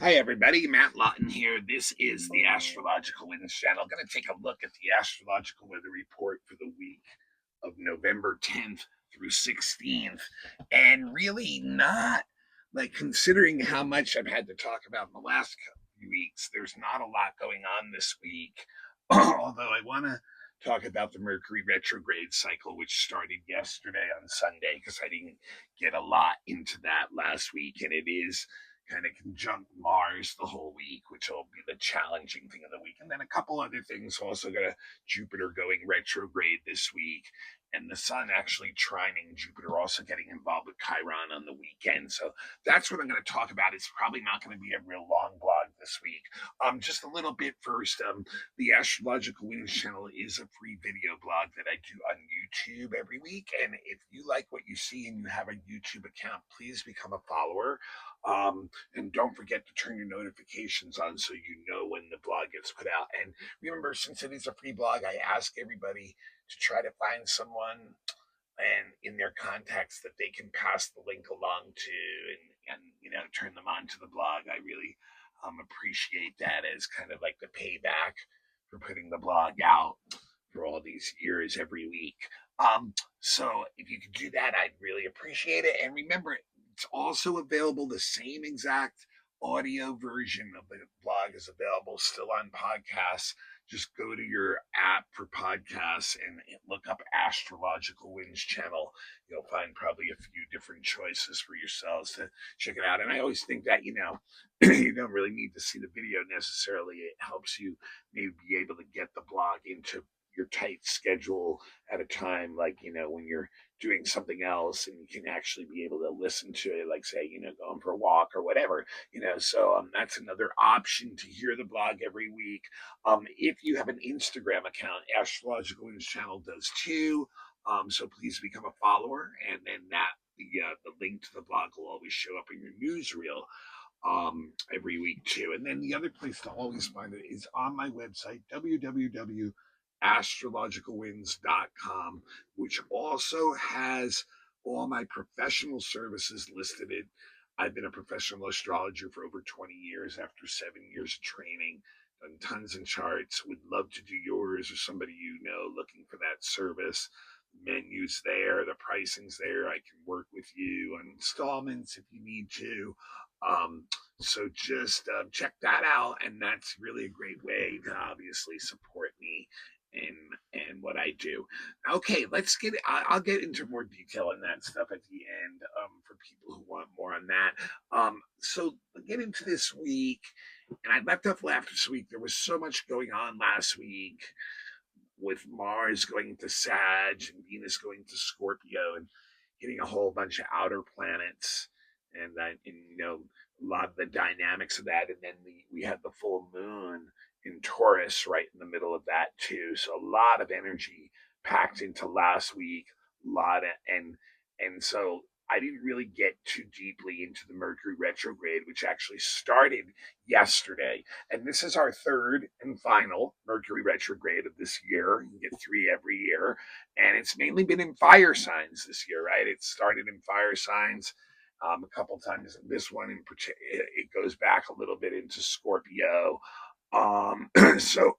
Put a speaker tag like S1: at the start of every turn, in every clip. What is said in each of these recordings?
S1: Hi everybody, Matt Lawton here. This is the Astrological Winds channel. Going to take a look at the astrological weather report for the week of November 10th through 16th. And really not, like, considering how much I've had to talk about in the last few weeks, there's not a lot going on this week. Although I want to talk about the Mercury retrograde cycle, which started yesterday on Sunday, because I didn't get a lot into that last week. And it is kind of conjunct Mars the whole week, which will be the challenging thing of the week. And then a couple other things. Also got a Jupiter going retrograde this week, and the Sun actually trining Jupiter, also getting involved with Chiron on the weekend. So that's what I'm going to talk about. It's probably not going to be a real long blog this week. Just a little bit first. The Astrological Winds channel is a free video blog that I do on YouTube every week. And if you like what you see and you have a YouTube account, please become a follower. And don't forget to turn your notifications on so you know when the blog gets put out. And remember, since it is a free blog, I ask everybody to try to find someone and in their contacts that they can pass the link along to, and turn them on to the blog. I really appreciate that as kind of like the payback for putting the blog out for all these years every week. So if you could do that, I'd really appreciate it. And remember, it's also available, the same exact audio version of the blog is available still on podcasts. Just go to your app for podcasts and look up Astrological Winds channel. You'll find probably a few different choices for yourselves to check it out. And I always think that, you don't really need to see the video necessarily. It helps you maybe be able to get the blog into your tight schedule at a time, like, when you're doing something else and you can actually be able to listen to it, like, say, going for a walk or whatever, so that's another option to hear the blog every week. If you have an Instagram account, Astrological Winds channel does too. So please become a follower, and then the link to the blog will always show up in your newsreel every week too. And then the other place to always find it is on my website, www.astrologicalwinds.com, which also has all my professional services listed. I've been a professional astrologer for over 20 years after 7 years of training, done tons of charts. Would love to do yours or somebody looking for that service. The menu's there, the pricing's there. I can work with you on installments if you need to. So just check that out, and that's really a great way to obviously support me and what I do. Okay, let's get. I'll get into more detail on that stuff at the end for people who want more on that. So get into this week, and I left off last week. There was so much going on last week with Mars going to Sag and Venus going to Scorpio and hitting a whole bunch of outer planets, and a lot of the dynamics of that. And then we had the full moon in Taurus right in the middle of that too. So a lot of energy packed into last week. And so I didn't really get too deeply into the Mercury retrograde, which actually started yesterday. And this is our third and final Mercury retrograde of this year. You get three every year. And it's mainly been in fire signs this year, right? It started in fire signs a couple times. This one in particular, it goes back a little bit into Scorpio. So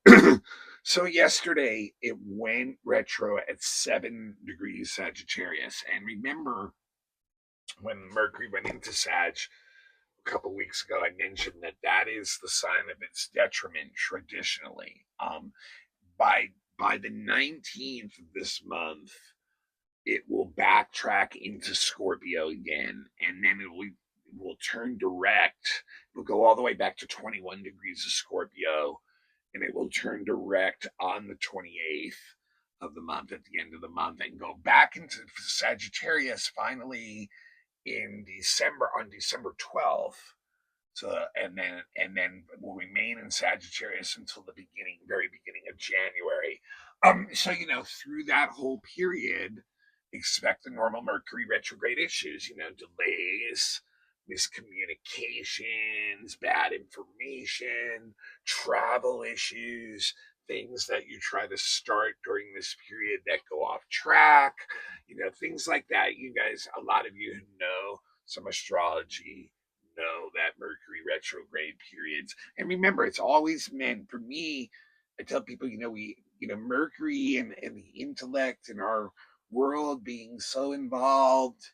S1: so yesterday it went retro at 7 degrees Sagittarius. And remember, when Mercury went into Sag a couple weeks ago, I mentioned that is the sign of its detriment traditionally. By the 19th of this month, it will backtrack into Scorpio again, and then it will turn direct. It will go all the way back to 21 degrees of Scorpio, and it will turn direct on the 28th of the month, at the end of the month, and go back into Sagittarius finally in December, on December 12th. So and then will remain in Sagittarius until the very beginning of January. So through that whole period, expect the normal Mercury retrograde issues. Delays, miscommunications, bad information, travel issues, things that you try to start during this period that go off track, things like that. You guys, a lot of you who know some astrology know that Mercury retrograde periods. And remember, it's always meant for me. I tell people, Mercury and the intellect and our world being so involved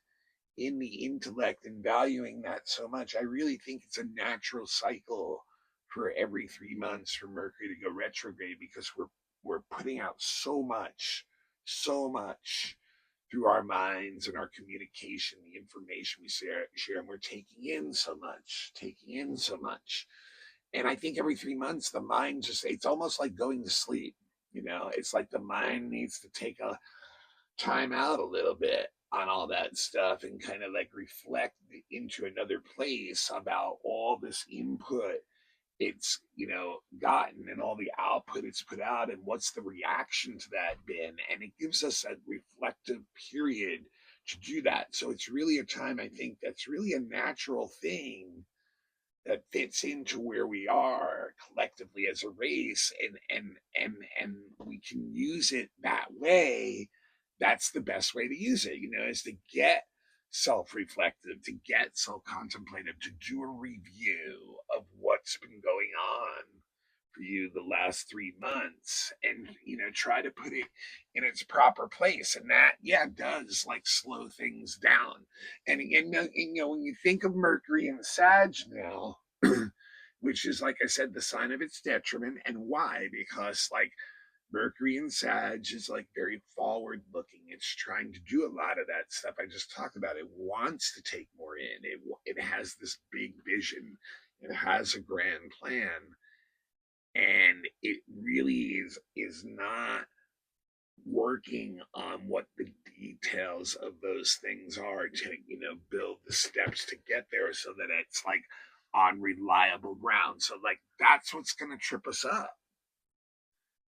S1: in the intellect and valuing that so much. I really think it's a natural cycle for every 3 months for Mercury to go retrograde, because we're putting out so much through our minds and our communication, the information we share, and we're taking in so much. And I think every 3 months, the mind it's almost like going to sleep. It's like the mind needs to take a time out a little bit on all that stuff and kind of like reflect into another place about all this input it's gotten and all the output it's put out, and what's the reaction to that been, and it gives us a reflective period to do that. So it's really a time, I think, that's really a natural thing that fits into where we are collectively as a race, and we can use it that way. That's the best way to use it, is to get self-reflective, to get self-contemplative, to do a review of what's been going on for you the last 3 months, and try to put it in its proper place. And that, yeah, does like slow things down. And again, when you think of Mercury and Sag now, which is, like I said, the sign of its detriment. And why? Because like Mercury and Sag is like very forward looking. It's trying to do a lot of that stuff I just talked about. It wants to take more in. It has this big vision. It has a grand plan, and it really is not working on what the details of those things are to build the steps to get there, so that it's like on reliable ground. So like that's what's going to trip us up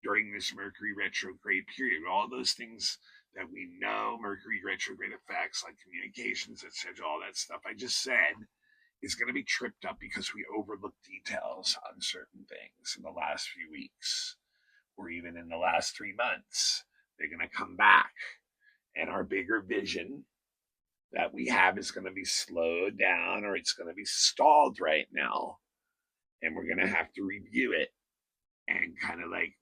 S1: during this Mercury retrograde period. All those things that we know Mercury retrograde effects, like communications, etc., all that stuff I just said, is going to be tripped up because we overlook details on certain things in the last few weeks, or even in the last 3 months. They're going to come back, and our bigger vision that we have is going to be slowed down, or it's going to be stalled right now. And we're going to have to review it and kind of like,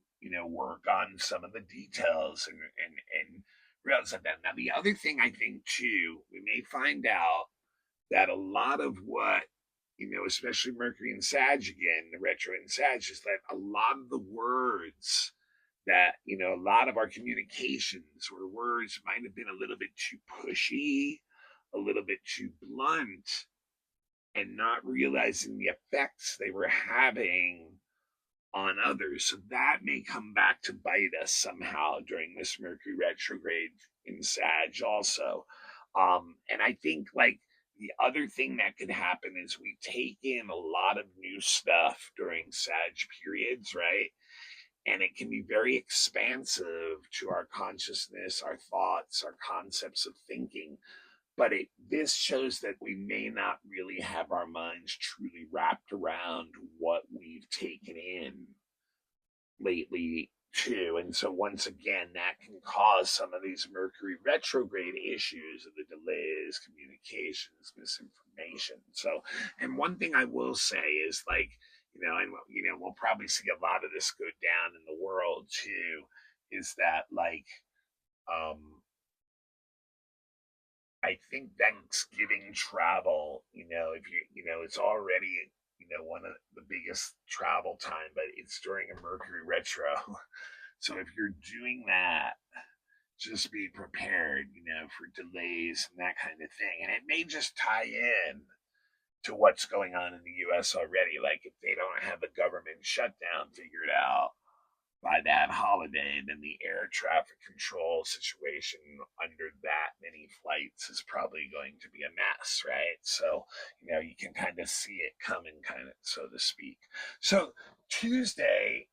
S1: work on some of the details and realize that. Now, the other thing I think too, we may find out that a lot of what, especially Mercury and Sag again, the retro and Sag, is that a lot of the words that, a lot of our communications or words might have been a little bit too pushy, a little bit too blunt, and not realizing the effects they were having on others. So that may come back to bite us somehow during this Mercury retrograde in Sag also. And I think like the other thing that could happen is we take in a lot of new stuff during Sag periods, right? And it can be very expansive to our consciousness, our thoughts, our concepts of thinking. But this shows that we may not really have our minds truly wrapped around what we've taken in lately too. And so once again, that can cause some of these Mercury retrograde issues of the delays, communications, misinformation. So, and one thing I will say is like, and we'll probably see a lot of this go down in the world too, is that like, I think Thanksgiving travel, if it's already, one of the biggest travel time, but it's during a Mercury retro. So if you're doing that, just be prepared, for delays and that kind of thing. And it may just tie in to what's going on in the US already. Like if they don't have a government shutdown figured out by that holiday, then the air traffic control situation under that many flights is probably going to be a mess, right? So, you can kind of see it coming, kind of, so to speak. So Tuesday,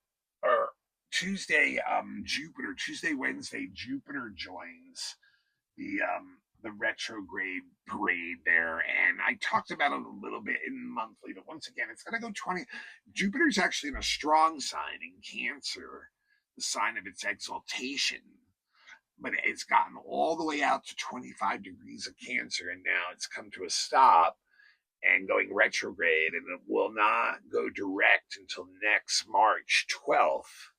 S1: Wednesday, Jupiter joins the retrograde parade there. And I talked about it a little bit in monthly, but once again, it's going to go 20. Jupiter's actually in a strong sign in Cancer, the sign of its exaltation, but it's gotten all the way out to 25 degrees of Cancer, and now it's come to a stop. and going retrograde, and it will not go direct until next March 12th,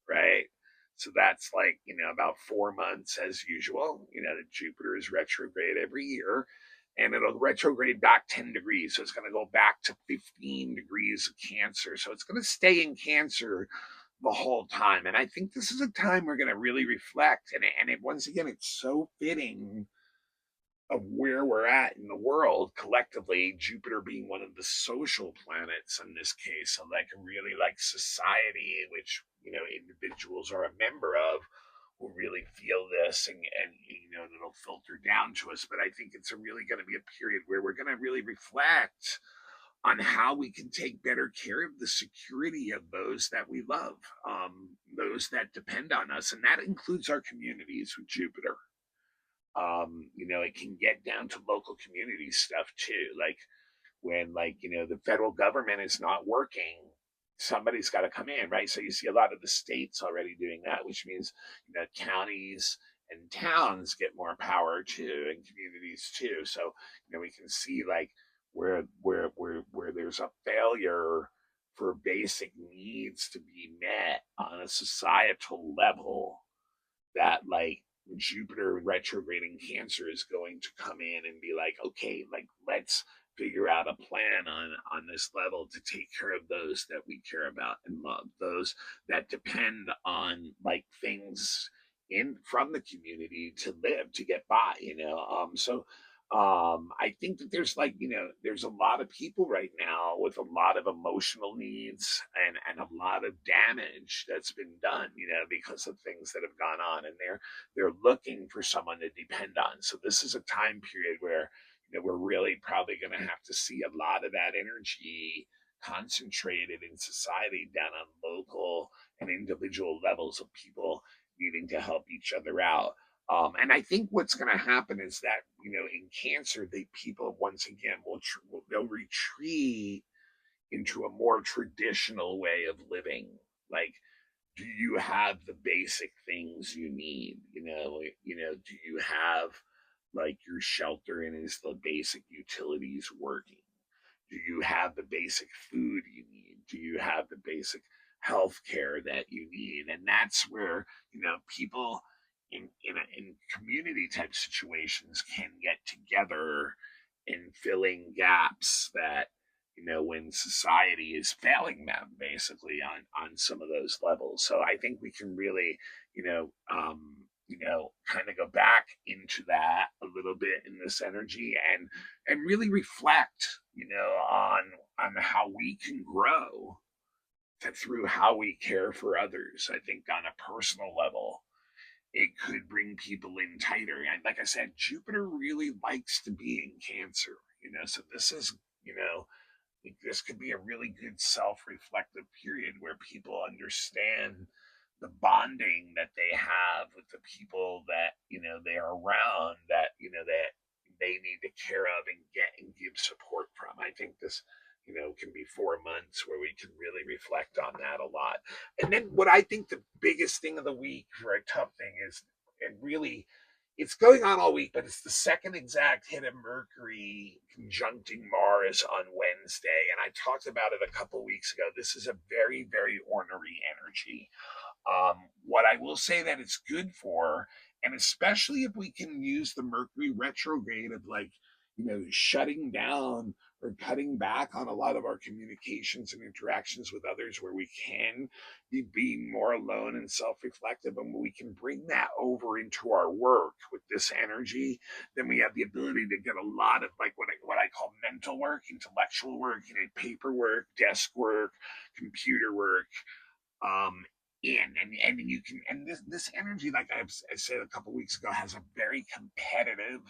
S1: right? So that's like, about 4 months as usual. That Jupiter is retrograde every year, and it'll retrograde back 10 degrees. So it's going to go back to 15 degrees of Cancer. So it's going to stay in Cancer the whole time. And I think this is a time we're going to really reflect. And once again, it's so fitting of where we're at in the world collectively, Jupiter being one of the social planets in this case, so like really like society, which individuals are a member of, will really feel this, and it'll filter down to us. But I think it's really going to be a period where we're going to really reflect on how we can take better care of the security of those that we love, those that depend on us, and that includes our communities with Jupiter. It can get down to local community stuff too. Like when, the federal government is not working, somebody's got to come in, right? So you see a lot of the states already doing that, which means, counties and towns get more power too, and communities too. So, we can see like where there's a failure for basic needs to be met on a societal level, that like Jupiter retrograding Cancer is going to come in and be like, okay, like let's figure out a plan on this level to take care of those that we care about and love, those that depend on like things in from the community to live, to get by. I think that there's a lot of people right now with a lot of emotional needs, and a lot of damage that's been done, because of things that have gone on, and they're looking for someone to depend on. So this is a time period where, we're really probably going to have to see a lot of that energy concentrated in society down on local and individual levels of people needing to help each other out. And I think what's going to happen is that, in Cancer, the people once again they'll retreat into a more traditional way of living. Like, do you have the basic things you need? Do you have like your shelter, and is the basic utilities working? Do you have the basic food you need? Do you have the basic health care that you need? And that's where, people in community type situations can get together in filling gaps that, when society is failing them basically on some of those levels. So I think we can really, kind of go back into that a little bit in this energy, and really reflect, on how we can grow through how we care for others. I think on a personal level, it could bring people in tighter. And like I said, Jupiter really likes to be in Cancer, so this is, this could be a really good self-reflective period where people understand the bonding that they have with the people that, they are around, that, that they need to care of and get and give support from. I think this, can be 4 months where we can really reflect on that a lot. And then what I think the biggest thing of the week for a tough thing is, and really, it's going on all week, but it's the second exact hit of Mercury conjuncting Mars on Wednesday. And I talked about it a couple weeks ago. This is a very, very ornery energy. What I will say that it's good for, and especially if we can use the Mercury retrograde of like, shutting down or cutting back on a lot of our communications and interactions with others, where we can be being more alone and self-reflective, and we can bring that over into our work with this energy, then we have the ability to get a lot of like what I call mental work, intellectual work, paperwork, desk work, computer work, and you can, and this energy, like I said a couple weeks ago, has a very competitive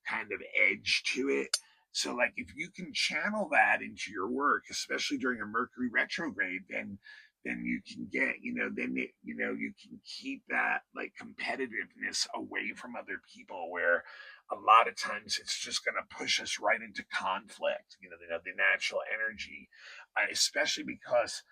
S1: kind of edge to it. So like if you can channel that into your work, especially during a Mercury retrograde, then you can get, you can keep that like competitiveness away from other people, where a lot of times it's just going to push us right into conflict, the natural energy, especially because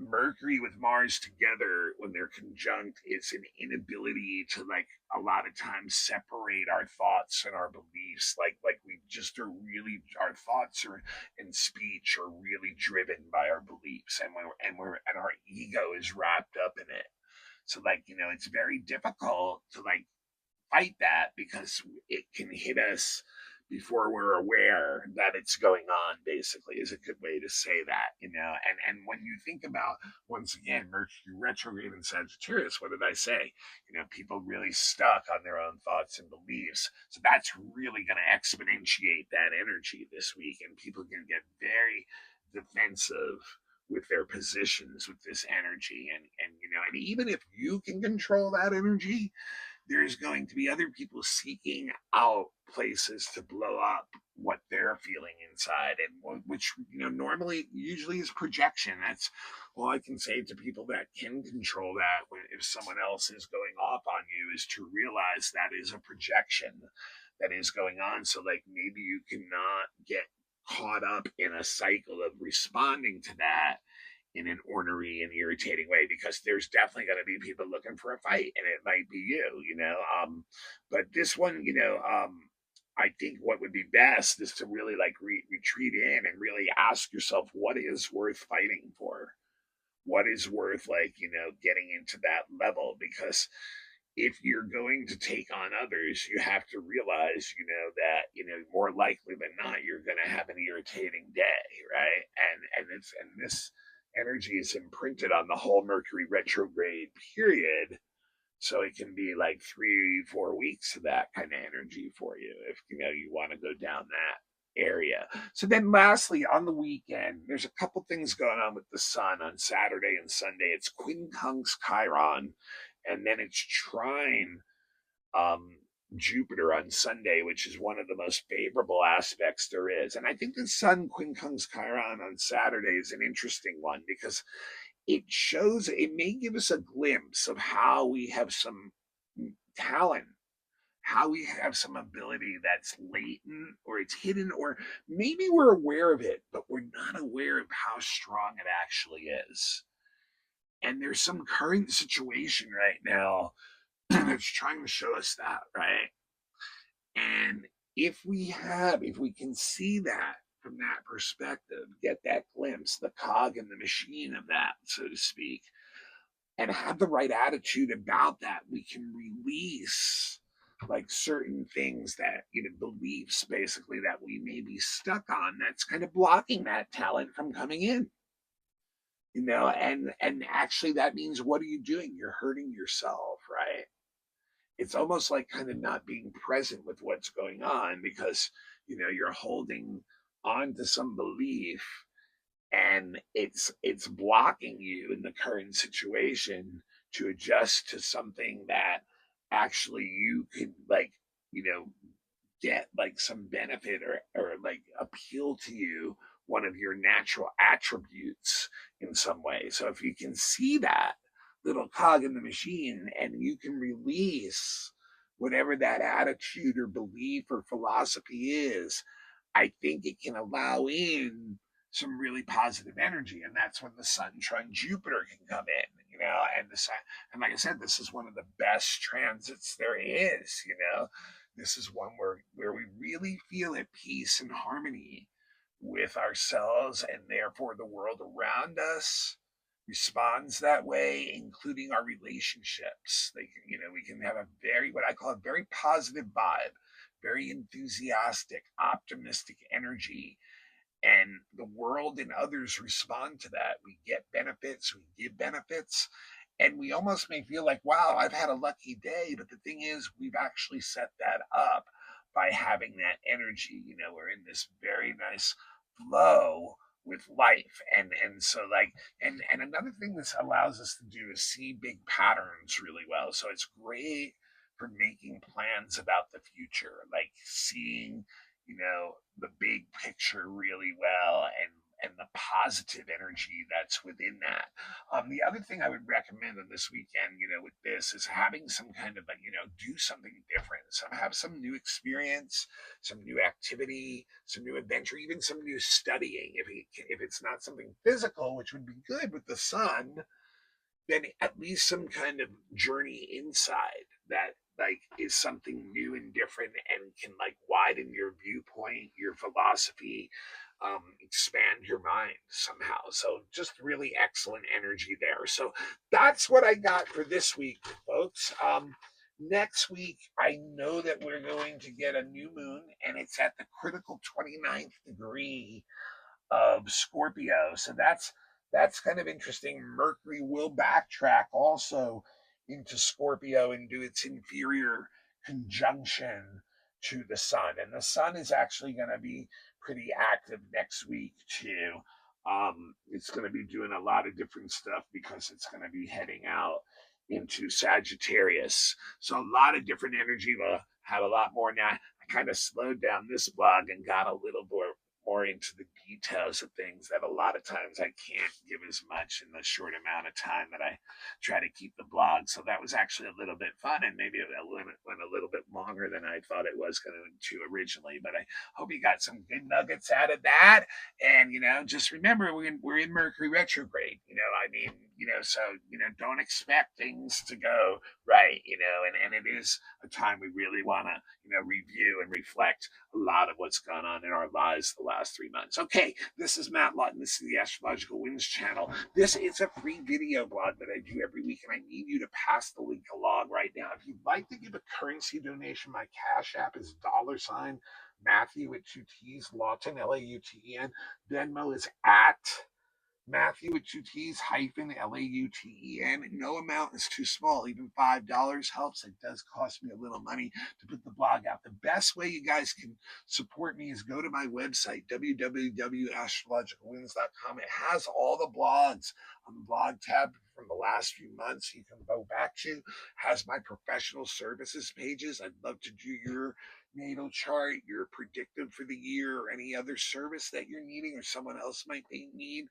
S1: Mercury with Mars together, when they're conjunct, it's an inability to, like, a lot of times separate our thoughts and our beliefs. Like we just are really, our thoughts are and speech are really driven by our beliefs, and our ego is wrapped up in it. So, like, it's very difficult to, like, fight that, because it can hit us before we're aware that it's going on, basically, is a good way to say that. And when you think about, once again, Mercury retrograde in Sagittarius, what did I say? People really stuck on their own thoughts and beliefs. So that's really going to exponentiate that energy this week, and people can get very defensive with their positions with this energy. And even if you can control that energy, there's going to be other people seeking out places to blow up what they're feeling inside, and which, normally usually is projection. That's all I can say to people that can control that, when if someone else is going off on you, is to realize that is a projection that is going on. So, like, maybe you cannot get caught up in a cycle of responding to that in an ornery and irritating way, because there's definitely going to be people looking for a fight, and it might be you. But this one, I think what would be best is to really, like, retreat in and really ask yourself, what is worth fighting for? What is worth, like, getting into that level? Because if you're going to take on others, you have to realize, that, more likely than not, you're going to have an irritating day, right? And this energy is imprinted on the whole Mercury retrograde period. So it can be like 3-4 weeks of that kind of energy for you, if you want to go down that area. So then lastly, on the weekend, there's a couple things going on with the sun on Saturday and Sunday. It's quincunx Chiron, and then it's trine um, Jupiter on Sunday, which is one of the most favorable aspects there is. And I think the Sun quincunx Chiron on Saturday is an interesting one, because it may give us a glimpse of how we have some talent, how we have some ability that's latent, or it's hidden, or maybe we're aware of it, but we're not aware of how strong it actually is. And there's some current situation right now that's trying to show us that, right? And if we can see that from that perspective, get that glimpse, the cog in the machine of that, so to speak, and have the right attitude about that, we can release, like, certain things that, beliefs, basically, that we may be stuck on, that's kind of blocking that talent from coming in. And actually, that means, what are you doing? You're hurting yourself, right? It's almost like kind of not being present with what's going on, because you're holding on to some belief, and it's blocking you in the current situation to adjust to something that actually you could, like, you know get, like, some benefit, or like appeal to you, one of your natural attributes in some way. So if you can see that little cog in the machine, and you can release whatever that attitude or belief or philosophy is, I think it can allow in some really positive energy. And that's when the Sun trine Jupiter can come in. And the Sun, and like I said, this is one of the best transits there is. This is one where we really feel at peace and harmony with ourselves, and therefore the world around us responds that way, including our relationships. We can have a what I call a very positive vibe, very enthusiastic, optimistic energy, and the world and others respond to that. We get benefits, we give benefits, and we almost may feel like, wow, I've had a lucky day. But the thing is, we've actually set that up by having that energy. We're in this very nice flow with life. And so, like, and another thing this allows us to do is see big patterns really well. So it's great for making plans about the future, like seeing, the big picture really well, and the positive energy that's within that. The other thing I would recommend on this weekend, with this is having some kind of do something different. Have some new experience, some new activity, some new adventure, even some new studying. If it's not something physical, which would be good with the sun, then at least some kind of journey inside that is something new and different and can widen your viewpoint, your philosophy, expand your mind somehow. So just really excellent energy there. So that's what I got for this week, folks. Next week, I know that we're going to get a new moon, and it's at the critical 29th degree of Scorpio. So that's kind of interesting. Mercury will backtrack also into Scorpio and do its inferior conjunction to the sun. And the sun is actually going to be pretty active next week too. It's going to be doing a lot of different stuff because it's going to be heading out into Sagittarius. So a lot of different energy. We'll have a lot more now. I kind of slowed down this blog and got a little more into the details of things that a lot of times I can't give as much in the short amount of time that I try to keep the blog. So that was actually a little bit fun, and maybe it went a little bit longer than I thought it was going to originally. But I hope you got some good nuggets out of that. And just remember we're in Mercury retrograde. So don't expect things to go right. And it is a time we really want to review and reflect a lot of what's gone on in our lives the last 3 months. Okay, this is Matt Lutton. This is the Astrological Winds channel. This is a free video blog that I do every week, and I need you to pass the link along right now. If you'd like to give a currency donation, my Cash App is $ Matthew with 2 T's, Lawton, Lauten. Venmo is at Matthew with 2 T's hyphen Lauten. No amount is too small. Even $5 helps. It does cost me a little money to put the blog out. The best way you guys can support me is go to my website, www.astrologicalwinds.com. It has all the blogs on the blog tab from the last few months you can go back to. Has my professional services pages. I'd love to do your natal chart, your predictive for the year, or any other service that you're needing or someone else might need.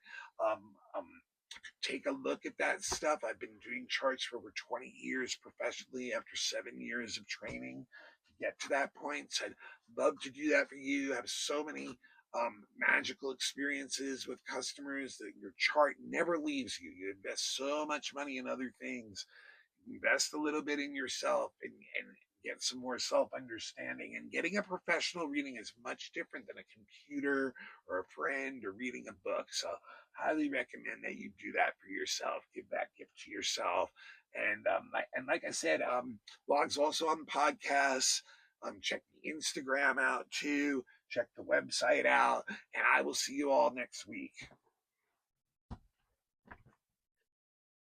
S1: Take a look at that stuff. I've been doing charts for over 20 years professionally after 7 years of training to get to that point. So I'd love to do that for you. I have so many magical experiences with customers that your chart never leaves you. You invest so much money in other things. Invest a little bit in yourself and get some more self-understanding. And getting a professional reading is much different than a computer or a friend or reading a book. So highly recommend that you do that for yourself. Give that gift to yourself. And like I said, blogs also on podcasts. Check the Instagram out too. Check the website out. And I will see you all next week.